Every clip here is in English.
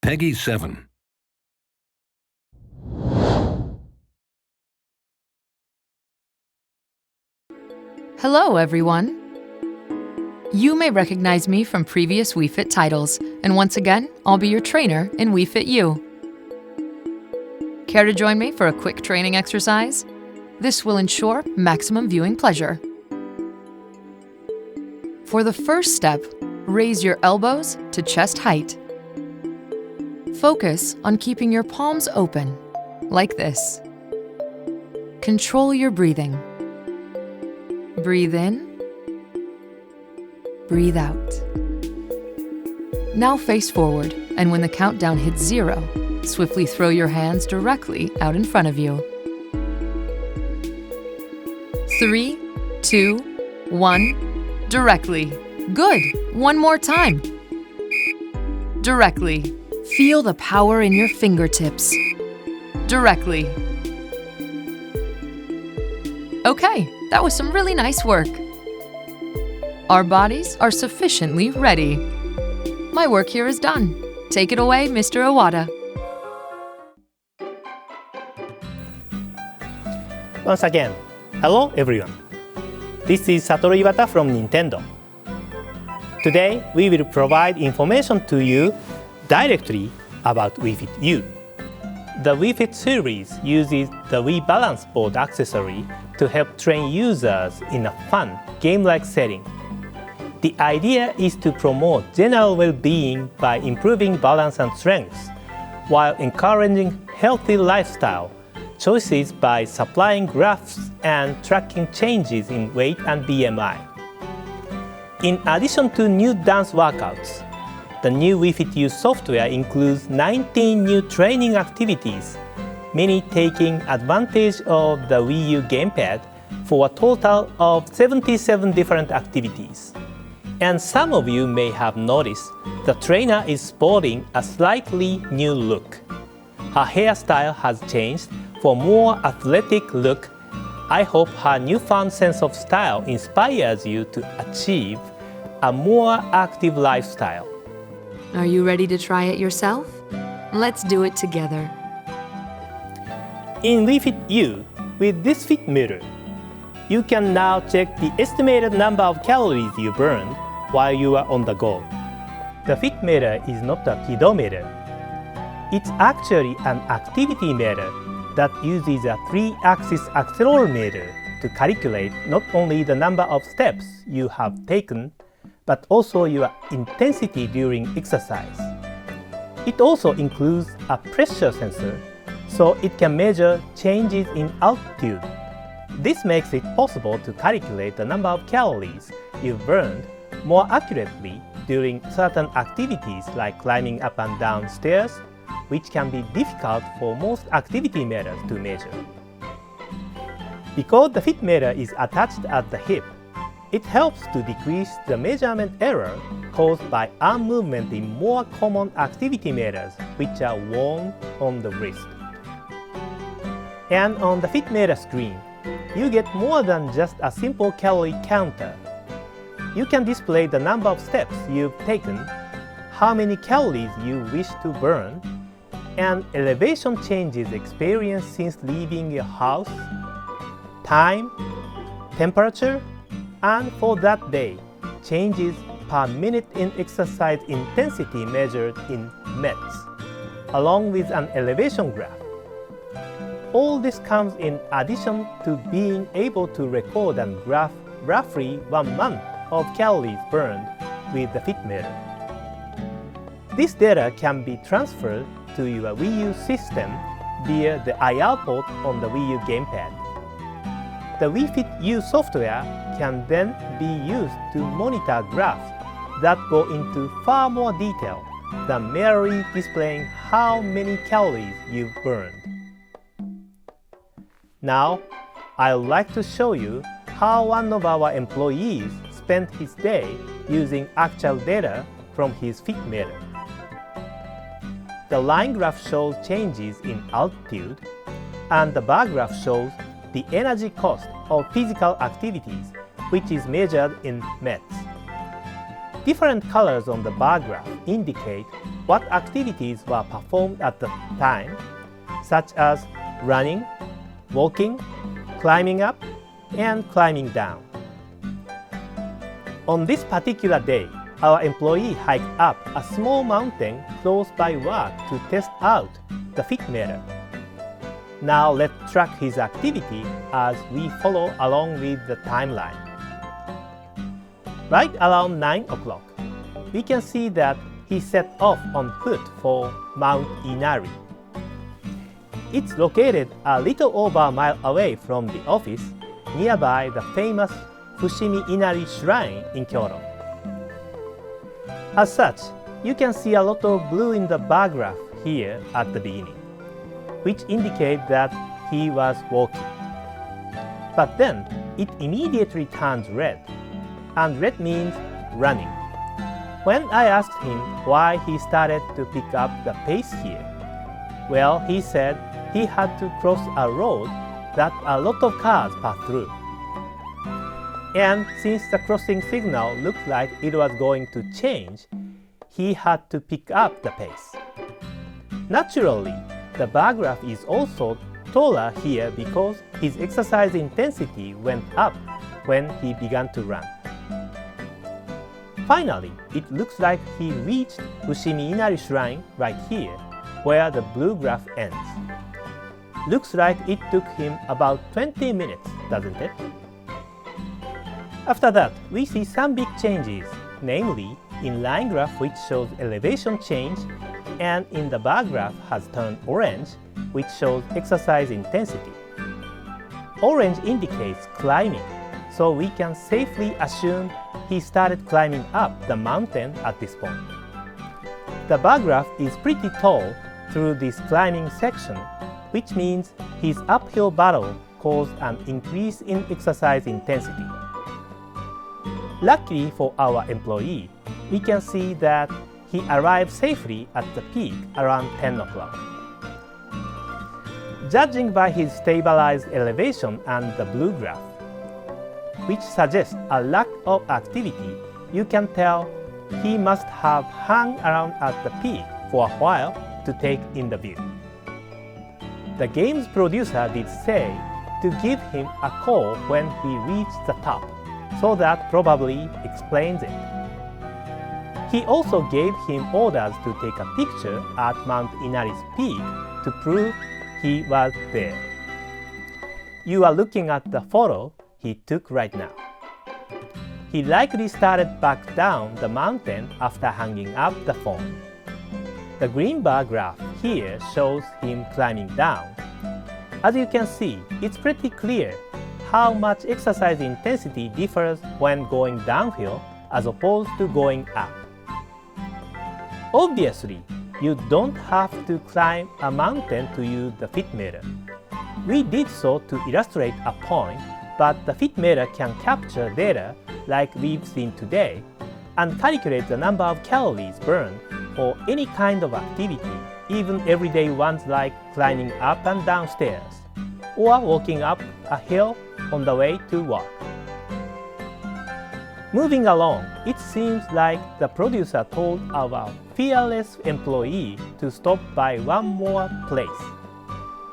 Peggy 7. Hello, everyone. You may recognize me from previous Wii Fit titles, and once again, I'll be your trainer in Wii Fit U. Care to join me for a quick training exercise? This will ensure maximum viewing pleasure. For the first step, raise your elbows to chest height. Focus on keeping your palms open, like this. Control your breathing. Breathe in, breathe out. Now face forward, and when the countdown hits 0, swiftly throw your hands directly out in front of you. 3, 2, 1, directly. Good. One more time. Directly. Feel the power in your fingertips. Directly. Okay, that was some really nice work. Our bodies are sufficiently ready. My work here is done. Take it away, Mr. Iwata. Once again, hello everyone. This is Satoru Iwata from Nintendo. Today, we will provide information to you directly about Wii Fit U. The Wii Fit series uses the Wii Balance Board accessory to help train users in a fun, game-like setting. The idea is to promote general well-being by improving balance and strength, while encouraging healthy lifestyle choices by supplying graphs and tracking changes in weight and BMI. In addition to new dance workouts, the new Wii Fit U software includes 19 new training activities, many taking advantage of the Wii U gamepad for a total of 77 different activities. And some of you may have noticed the trainer is sporting a slightly new look. Her hairstyle has changed for a more athletic look. I hope her newfound sense of style inspires you to achieve a more active lifestyle. Are you ready to try it yourself? Let's do it together. In Wii Fit U, with this Fitmeter, you can now check the estimated number of calories you burned while you are on the go. The Fitmeter is not a pedometer. It's actually an activity meter that uses a 3-axis accelerometer to calculate not only the number of steps you have taken, but also your intensity during exercise. It also includes a pressure sensor, so it can measure changes in altitude. This makes it possible to calculate the number of calories you've burned more accurately during certain activities like climbing up and down stairs, which can be difficult for most activity meters to measure. Because the Fitmeter is attached at the hip, it helps to decrease the measurement error caused by arm movement in more common activity meters, which are worn on the wrist. And on the Fitmeter screen, you get more than just a simple calorie counter. You can display the number of steps you've taken, how many calories you wish to burn, and elevation changes experienced since leaving your house, time, temperature, and for that day, changes per minute in exercise intensity measured in METs, along with an elevation graph. All this comes in addition to being able to record and graph roughly 1 month of calories burned with the Fitmeter. This data can be transferred to your Wii U system via the IR port on the Wii U gamepad. The Wii Fit U software can then be used to monitor graphs that go into far more detail than merely displaying how many calories you've burned. Now, I'd like to show you how one of our employees spent his day using actual data from his Fitmeter. The line graph shows changes in altitude, and the bar graph shows the energy cost of physical activities, which is measured in METs. Different colors on the bar graph indicate what activities were performed at the time, such as running, walking, climbing up, and climbing down. On this particular day, our employee hiked up a small mountain close by work to test out the Pedometer. Now let's track his activity as we follow along with the timeline. Right around 9 o'clock, we can see that he set off on foot for Mount Inari. It's located a little over a mile away from the office, nearby the famous Fushimi Inari Shrine in Kyoto. As such, you can see a lot of blue in the bar graph here at the beginning, which indicates that he was walking. But then, it immediately turns red, and red means running. When I asked him why he started to pick up the pace here, well, he said he had to cross a road that a lot of cars pass through. And since the crossing signal looked like it was going to change, he had to pick up the pace. Naturally, the bar graph is also taller here because his exercise intensity went up when he began to run. Finally, it looks like he reached Fushimi Inari Shrine right here, where the blue graph ends. Looks like it took him about 20 minutes, doesn't it? After that, we see some big changes, namely in line graph which shows elevation change, and in the bar graph has turned orange, which shows exercise intensity. Orange indicates climbing, so we can safely assume he started climbing up the mountain at this point. The bar graph is pretty tall through this climbing section, which means his uphill battle caused an increase in exercise intensity. Luckily for our employee, we can see that he arrived safely at the peak around 10 o'clock. Judging by his stabilized elevation and the blue graph, which suggests a lack of activity, you can tell he must have hung around at the peak for a while to take in the view. The game's producer did say to give him a call when he reached the top, so that probably explains it. He also gave him orders to take a picture at Mount Inari's peak to prove he was there. You are looking at the photo he took right now. He likely started back down the mountain after hanging up the phone. The green bar graph here shows him climbing down. As you can see, it's pretty clear how much exercise intensity differs when going downhill as opposed to going up. Obviously, you don't have to climb a mountain to use the Pedometer. We did so to illustrate a point, but the Pedometer can capture data like we've seen today and calculate the number of calories burned for any kind of activity, even everyday ones like climbing up and down stairs or walking up a hill on the way to work. Moving along, it seems like the producer told our fearless employee to stop by one more place.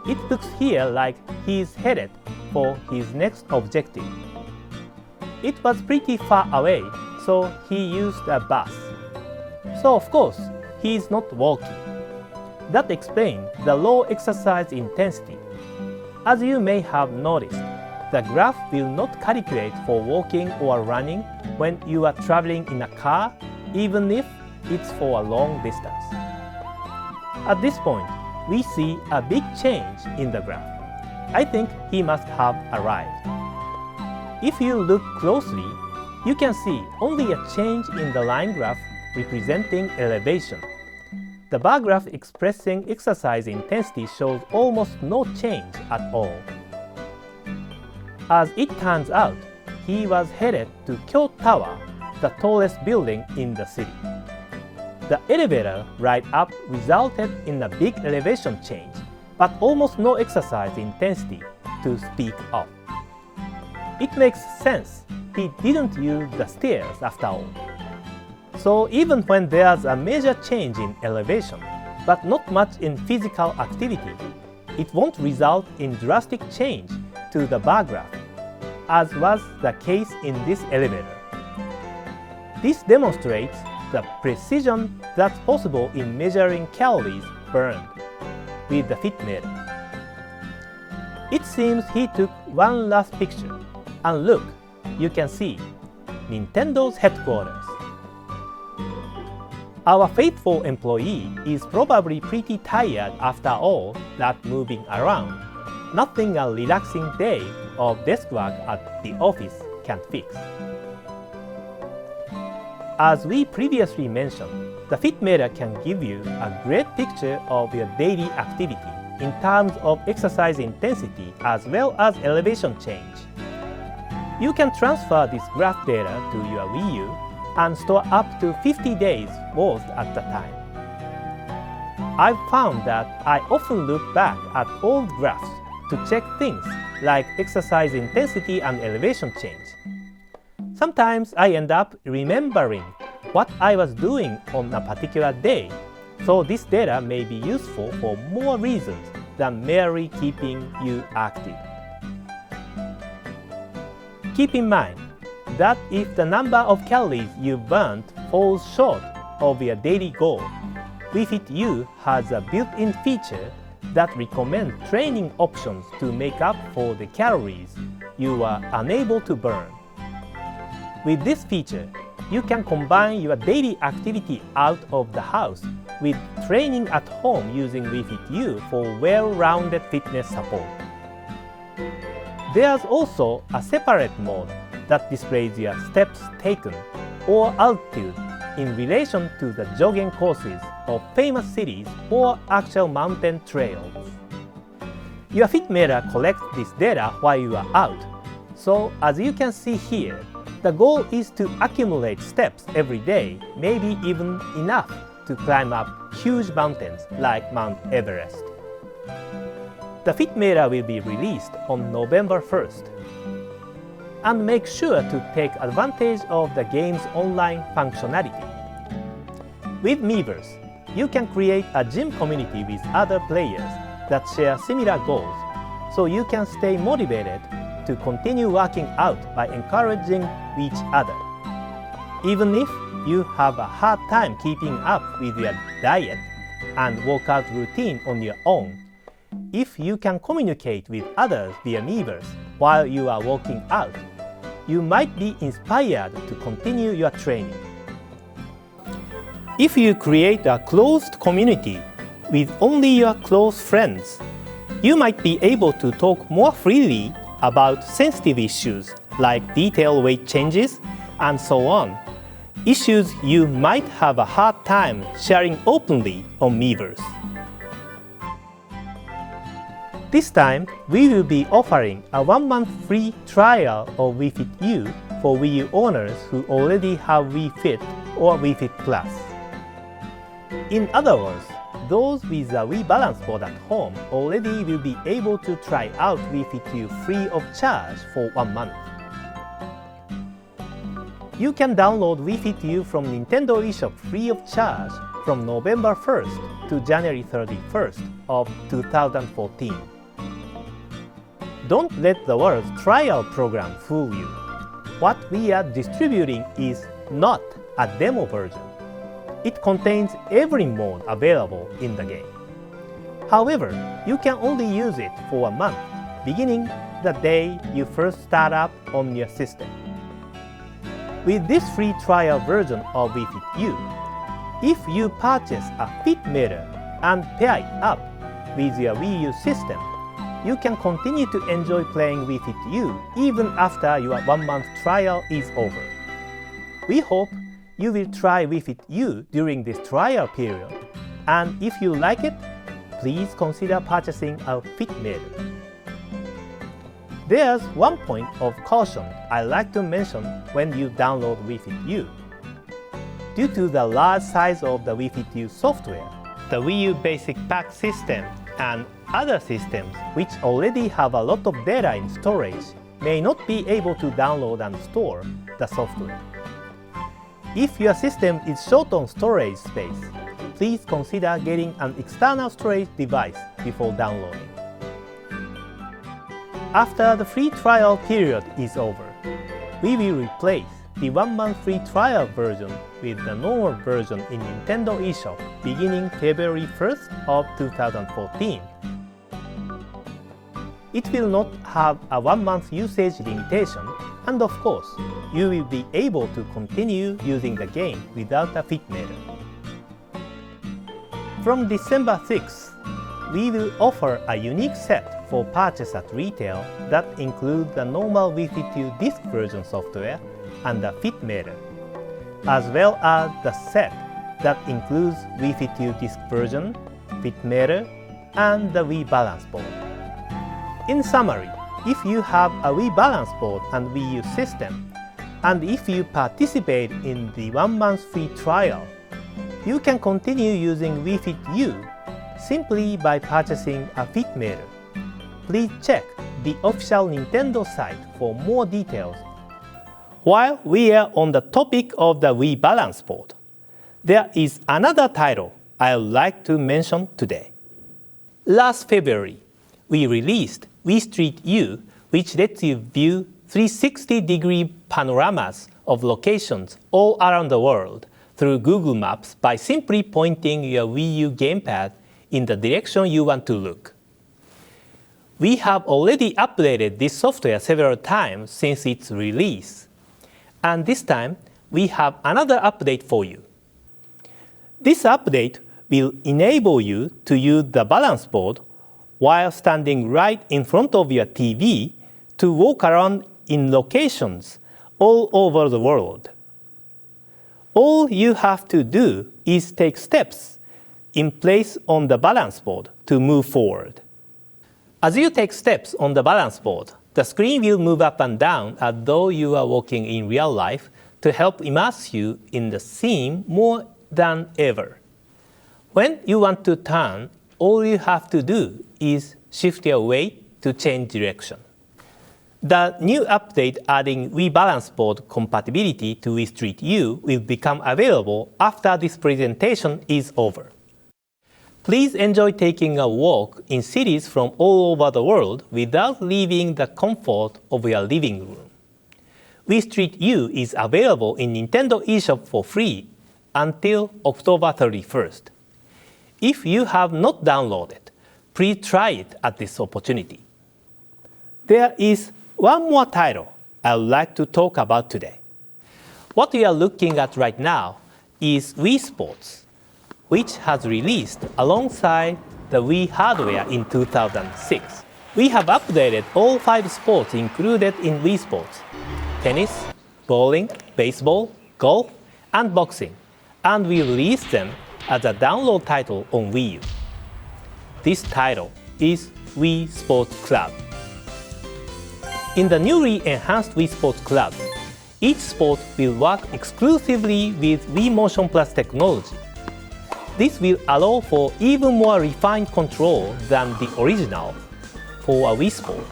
It looks here like he's headed for his next objective. It was pretty far away, so he used a bus. So of course, he's not walking. That explains the low exercise intensity. As you may have noticed, the graph will not calculate for walking or running when you are traveling in a car, even if it's for a long distance. At this point, we see a big change in the graph. I think he must have arrived. If you look closely, you can see only a change in the line graph representing elevation. The bar graph expressing exercise intensity shows almost no change at all. As it turns out, he was headed to Kyo Tower, the tallest building in the city. The elevator ride up resulted in a big elevation change, but almost no exercise intensity to speak of. It makes sense he didn't use the stairs after all. So even when there's a major change in elevation, but not much in physical activity, it won't result in drastic change to the bar graph, as was the case in this elevator. This demonstrates the precision that's possible in measuring calories burned with the Pedometer. It seems he took one last picture, and look, you can see Nintendo's headquarters. Our faithful employee is probably pretty tired after all that moving around. Nothing a relaxing day of desk work at the office can fix. As we previously mentioned, the Pedometer can give you a great picture of your daily activity in terms of exercise intensity as well as elevation change. You can transfer this graph data to your Wii U and store up to 50 days worth at a time. I've found that I often look back at old graphs to check things like exercise intensity and elevation change. Sometimes I end up remembering what I was doing on a particular day, so this data may be useful for more reasons than merely keeping you active. Keep in mind that if the number of calories you burnt falls short of your daily goal, Wii Fit U has a built-in feature that recommends training options to make up for the calories you are unable to burn. With this feature, you can combine your daily activity out of the house with training at home using Wii Fit U for well-rounded fitness support. There's also a separate mode that displays your steps taken or altitude in relation to the jogging courses of famous cities or actual mountain trails. Your Pedometer collects this data while you are out, so as you can see here, the goal is to accumulate steps every day, maybe even enough to climb up huge mountains like Mount Everest. The Pedometer will be released on November 1st. And make sure to take advantage of the game's online functionality. With Miiverse, you can create a gym community with other players that share similar goals, so you can stay motivated to continue working out by encouraging each other. Even if you have a hard time keeping up with your diet and workout routine on your own, if you can communicate with others via Miiverse while you are working out, you might be inspired to continue your training. If you create a closed community with only your close friends, you might be able to talk more freely about sensitive issues like detailed weight changes and so on, issues you might have a hard time sharing openly on Miiverse. This time, we will be offering a 1-month free trial of Wii Fit U for Wii U owners who already have Wii Fit or Wii Fit Plus. In other words, those with a Wii Balance board at home already will be able to try out Wii Fit U free of charge for 1 month. You can download Wii Fit U from Nintendo eShop free of charge from November 1st to January 31st of 2014. Don't let the world's trial program fool you. What we are distributing is not a demo version. It contains every mode available in the game. However, you can only use it for 1 month, beginning the day you first start up on your system. With this free trial version of Wii Fit U, if you purchase a Pedometer and pair it up with your Wii U system, you can continue to enjoy playing Wii Fit U even after your 1-month trial is over. We hope you will try Wii Fit U during this trial period, and if you like it, please consider purchasing a Pedometer. There's one point of caution I'd like to mention when you download Wii Fit U. Due to the large size of the Wii Fit U software, the Wii U Basic Pack system and other systems which already have a lot of data in storage may not be able to download and store the software. If your system is short on storage space, please consider getting an external storage device before downloading. After the free trial period is over, we will replace the 1-month free trial version with the normal version in Nintendo eShop beginning February 1st of 2014. It will not have a 1-month usage limitation, and of course, you will be able to continue using the game without a Pedometer. From December 6th, we will offer a unique set for purchase at retail that includes the normal Wii Fit U disc version software and the Pedometer, as well as the set that includes Wii Fit U disc version, Pedometer, and the Wii Balance Board. In summary, if you have a Wii Balance Board and Wii U system, and if you participate in the 1-month free trial, you can continue using Wii Fit U simply by purchasing a Pedometer. Please check the official Nintendo site for more details. While we are on the topic of the Wii Balance Board, there is another title I would like to mention today. Last February, we released Wii Street U, which lets you view 360-degree panoramas of locations all around the world through Google Maps by simply pointing your Wii U gamepad in the direction you want to look. We have already updated this software several times since its release, and this time we have another update for you. This update will enable you to use the balance board while standing right in front of your TV to walk around in locations all over the world. All you have to do is take steps in place on the balance board to move forward. As you take steps on the balance board, the screen will move up and down as though you are walking in real life to help immerse you in the scene more than ever. When you want to turn, all you have to do is shift your weight to change direction. The new update adding Wii Balance Board compatibility to Wii Street U will become available after this presentation is over. Please enjoy taking a walk in cities from all over the world without leaving the comfort of your living room. Wii Street U is available in Nintendo eShop for free until October 31st. If you have not downloaded, please try it at this opportunity. There is one more title I would like to talk about today. What we are looking at right now is Wii Sports, which has released alongside the Wii hardware in 2006. We have updated all 5 sports included in Wii Sports: tennis, bowling, baseball, golf, and boxing, and we released them as a download title on Wii U. This title is Wii Sports Club. In the newly enhanced Wii Sports Club, each sport will work exclusively with Wii Motion Plus technology. This will allow for even more refined control than the original for a Wii Sport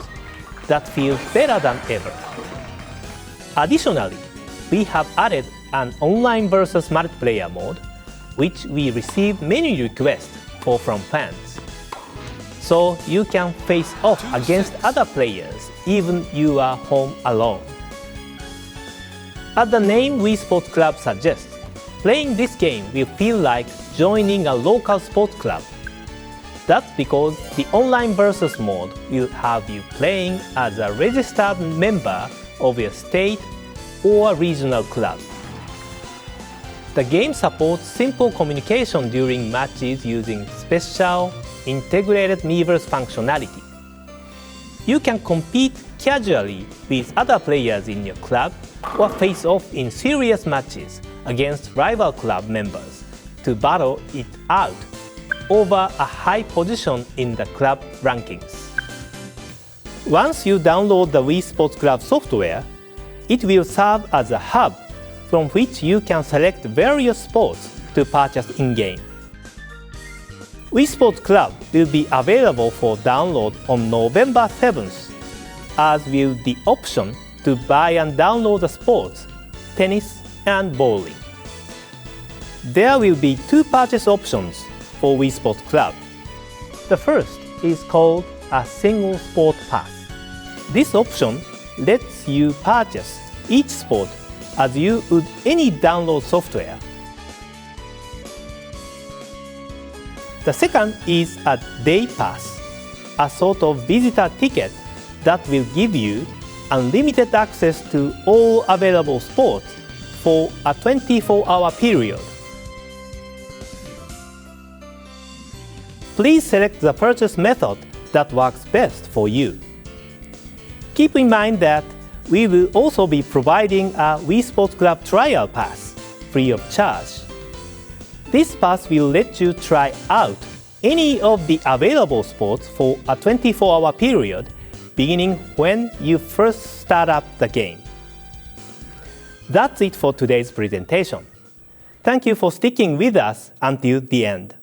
that feels better than ever. Additionally, we have added an online versus multiplayer mode, which we received many requests for from fans. So you can face off against other players even you are home alone. As the name Wii Sports Club suggests, playing this game will feel like joining a local sports club. That's because the online versus mode will have you playing as a registered member of your state or regional club. The game supports simple communication during matches using special integrated Miiverse functionality. You can compete casually with other players in your club or face off in serious matches against rival club members to battle it out over a high position in the club rankings. Once you download the Wii Sports Club software, it will serve as a hub from which you can select various sports to purchase in-game. Wii Sports Club will be available for download on November 7th, as will the option to buy and download the sports, tennis, and bowling. There will be two purchase options for Wii Sports Club. The first is called a single sport pass. This option lets you purchase each sport as you would any download software. The second is a day pass, a sort of visitor ticket that will give you unlimited access to all available sports for a 24-hour period. Please select the purchase method that works best for you. Keep in mind that we will also be providing a Wii Sports Club trial pass, free of charge. This pass will let you try out any of the available sports for a 24-hour period, beginning when you first start up the game. That's it for today's presentation. Thank you for sticking with us until the end.